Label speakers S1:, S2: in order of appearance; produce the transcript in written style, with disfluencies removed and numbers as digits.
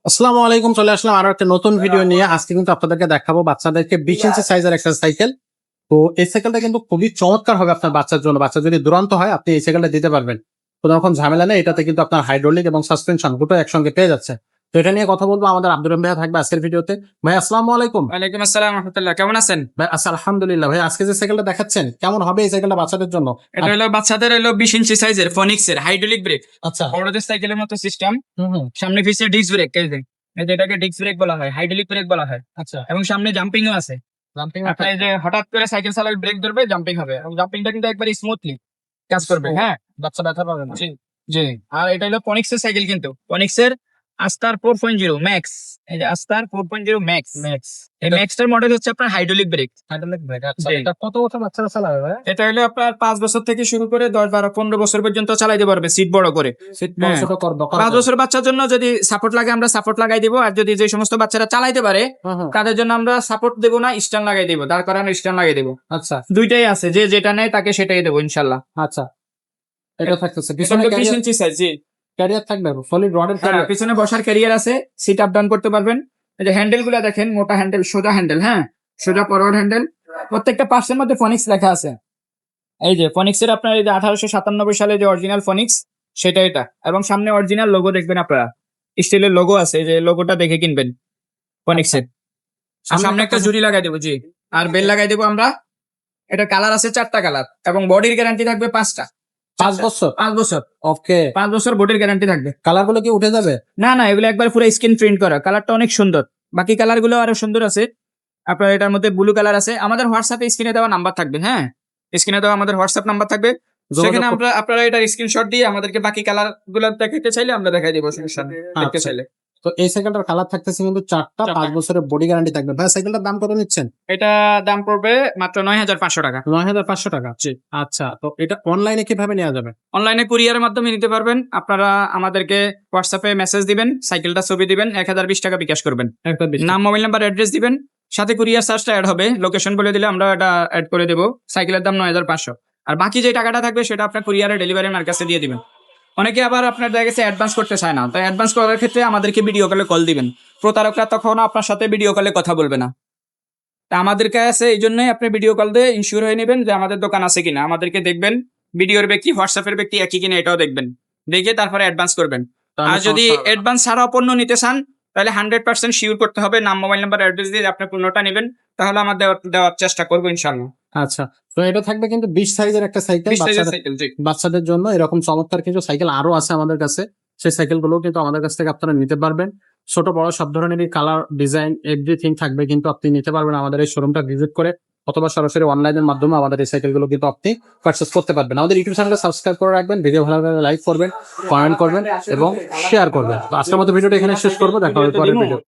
S1: আসসালামু আলাইকুম, চলে আসলাম আরো একটা নতুন ভিডিও নিয়ে। আজকে কিন্তু আপনাদেরকে দেখাবো বাচ্চাদেরকে 20 ইঞ্চি সাইজের একটা সাইকেল। তো এই সাইকেলটা কিন্তু খুবই চমৎকার হবে আপনার বাচ্চার জন্য। বাচ্চা যদি দুরন্ত হয় আপনি এই সাইকেলটা দিতে পারবেন, কোনো রকম ঝামেলা নেই। এটাতে কিন্তু আপনার হাইড্রোলিক এবং সাসপেনশন দুটো একসঙ্গে পেয়ে যাচ্ছে। তো এটা নিয়ে কথা বলবো, আমাদের আব্দুর রহিম ভাইয়া থাকবে আজকের ভিডিওতে। ভাই আসসালামু আলাইকুম।
S2: ওয়ালাইকুম আসসালাম রাহমাতুল্লাহ, কেমন আছেন?
S1: ভাই আচ্ছা, আলহামদুলিল্লাহ। ভাই আজকে যে সাইকেলটা দেখাচ্ছেন কেমন হবে এই সাইকেলটা বাচ্চাদের জন্য?
S2: এটা হলো বাচ্চাদের 20 ইঞ্চি সাইজের ফনিক্সের হাইড্রোলিক ব্রেক।
S1: আচ্ছা।
S2: বড়দের সাইকেলের মতো সিস্টেম,
S1: হুম।
S2: সামনে পিছে ডিস্ক ব্রেক। এই যে এটাকে ডিস্ক ব্রেক বলা হয়, হাইড্রোলিক ব্রেক বলা হয়।
S1: আচ্ছা।
S2: এবং সামনে জাম্পিংও আছে।
S1: জাম্পিং
S2: আপনি এই যে হঠাৎ করে সাইকেল চালালে ব্রেক ধরবে, জাম্পিং হবে, এবং জাম্পিংটা কিন্তু একবারে স্মুথলি কাজ করবে। হ্যাঁ,
S1: বাচ্চা ব্যথা পাবে না।
S2: জি জি। আর এটা হলো ফনিক্সের সাইকেল, কিন্তু ফনিক্সের আস্টার 4.0 ম্যাক্স। এই যে আস্টার 4.0 ম্যাক্স। এই ম্যাক্সটার মডেল হচ্ছে আপনার হাইড্রোলিক ব্রেক।
S1: Hydraulic break. আচ্ছা,
S2: জি।
S1: এটা কত বছর বাচ্চারা চালাবে ভাই?
S2: এটা হলো আপনার 5 বছর থেকে শুরু করে 10, 12, 15 বছর পর্যন্ত চালাইতে পারবে সিট বড় করে।
S1: সিট বড় ছোট করব।
S2: 5 বছর বাচ্চার জন্য যদি সাপোর্ট লাগে আমরা সাপোর্ট লাগাই দিব, আর যদি যে সমস্ত বাচ্চারা চালাইতে পারে তাদের জন্য আমরা সাপোর্ট দেব না, স্ট্যান্ড লাগাই দিব, দাঁড় করানোর স্ট্যান্ড লাগাই দিব।
S1: আচ্ছা
S2: দুইটাই আছে, যে যেটা নেয় তাকে সেটাই দেবো ইনশাল্লাহ।
S1: আচ্ছা। এটা থাকতেছে
S2: পিছনে
S1: পিছনে
S2: 20 ইঞ্চি সাইজ। জি,
S1: ক্যারিয়ার থাকবে, সলিড রডের ক্যারিয়ার।
S2: পিছনে বসার ক্যারিয়ার আছে, সিট আপ ডাউন করতে পারবেন। এই যে হ্যান্ডেল গুলা দেখেন, মোটা হ্যান্ডেল, সোজা হ্যান্ডেল। হ্যাঁ, সোজা ফরওয়ার্ড হ্যান্ডেল। প্রত্যেকটা পার্টসের মধ্যে ফনিক্স লেখা আছে। এই যে ফনিক্সের আপনার এই যে 1897 সালে যে অরিজিনাল ফনিক্স, সেটা এটা। এবং সামনে অরিজিনাল লোগো দেখবেন আপনারা, স্টিলের লোগো আছে, এই যে লোগোটা দেখে কিনবেন ফনিক্সের। আর সামনে একটা জুড়ি লাগাই দেবো। জি, আর বেল লাগাই দেবো আমরা। এটা কালার আছে 4টা কালার, এবং বডির গ্যারান্টি থাকবে 5টা।
S1: 5 বছর।
S2: 5 বছর,
S1: ওকে।
S2: 5 বছর বডির গ্যারান্টি থাকবে।
S1: কালার গুলো কি উঠে যাবে?
S2: না না, এগুলো একবার পুরো স্ক্রিন প্রিন্ট করা। কালারটা অনেক সুন্দর, বাকি কালার গুলো আরো সুন্দর আছে। আপনার এটার মধ্যে ব্লু কালার আছে। আমাদের হোয়াটসঅ্যাপে স্ক্রিনে দেওয়া নাম্বার থাকবে। হ্যাঁ, স্ক্রিনে দেওয়া আমাদের হোয়াটসঅ্যাপ নাম্বার থাকবে, সেখানে আপনারা এটার স্ক্রিনশট দিয়ে আমাদেরকে বাকি কালার গুলো দেখাতে চাইলে আমরা দেখাই দিব, সমস্যা নেই, দেখতে চাইলে।
S1: তো এই সাইকেলটার কালার থাকতেছে কিন্তু 4টা, 5 বছরের বডি গ্যারান্টি থাকবে। ভাই সাইকেলটার দাম কত নিচ্ছেন?
S2: এটা দাম পড়বে মাত্র 9,500 টাকা।
S1: 9500 টাকা।
S2: জি।
S1: আচ্ছা, তো এটা অনলাইনে কিভাবে নেওয়া যাবে?
S2: অনলাইনে কুরিয়ারের মাধ্যমে নিতে পারবেন। আপনারা আমাদেরকে হোয়াটসঅ্যাপে মেসেজ দিবেন, সাইকেলটা ছবি দিবেন, 1020 টাকা বিকাশ করবেন। নাম, মোবাইল নাম্বার, অ্যাড্রেস দিবেন, সাথে কুরিয়ার চার্জটা অ্যাড হবে। লোকেশন বলে দিলে আমরা এটা অ্যাড করে দেবো। সাইকেলের দাম 9,500। আর বাকি যে টাকাটা থাকবে সেটা আপনার কুরিয়ারে ডেলিভারি ম্যানের কাছে দিয়ে দিবেন। অনেকে আবার আপনার দেখা গেছে অ্যাডভান্স করতে চায় না, তাই অ্যাডভান্স করার ক্ষেত্রে আমাদেরকে ভিডিও কলে কল দিবেন। প্রতারকরা তখন আপনার সাথে ভিডিও কলে কথা বলবে না। তা আমাদের কাছে এই জন্যই আপনি ভিডিও কল দিয়ে ইনশিওর হয়ে নেবেন যে আমাদের দোকান আছে কিনা। আমাদেরকে দেখবেন, ভিডিওর ব্যক্তি হোয়াটসঅ্যাপের ব্যক্তি একই কিনা এটাও দেখবেন, দেখে তারপরে অ্যাডভান্স করবেন। আর যদি অ্যাডভান্স ছাড়া পণ্য নিতে চান তাহলে 100% শিওর করতে হবে, নাম, মোবাইল নাম্বার, অ্যাড্রেস দিয়ে আপনি পণ্যটা নেবেন, তাহলে আমরা দেওয়ার চেষ্টা করবো ইনশাআল্লাহ।
S1: আচ্ছা, তো এটা থাকবে কিন্তু 20 সাইজের একটা সাইকেল। বাচ্চাদের জন্য এরকম চমৎকার কিছু সাইকেল আরো আছে আমাদের কাছে। সেই সাইকেল গুলো কিন্তু আমাদের কাছ থেকে আপনারা নিতে পারবেন। ছোট বড় সব ধরনেরই কালার, ডিজাইন, এভরিথিং থাকবে, কিন্তু আপনি নিতে পারবেন আমাদের এই শোরুমটা ভিজিট করে, অথবা সরাসরি অনলাইনের মাধ্যমে আমাদের এই সাইকেল গুলো কিন্তু আপনি পারচেস করতে পারবেন। আমাদের ইউটিউব চ্যানেলটা সাবস্ক্রাইব করে রাখবেন, ভিডিও ভালো লাগলে লাইক করবেন, কমেন্ট করবেন এবং শেয়ার করবেন। তো আজকের মতো ভিডিওটা এখানে শেষ করবো, দেখা হবে পরের ভিডিও।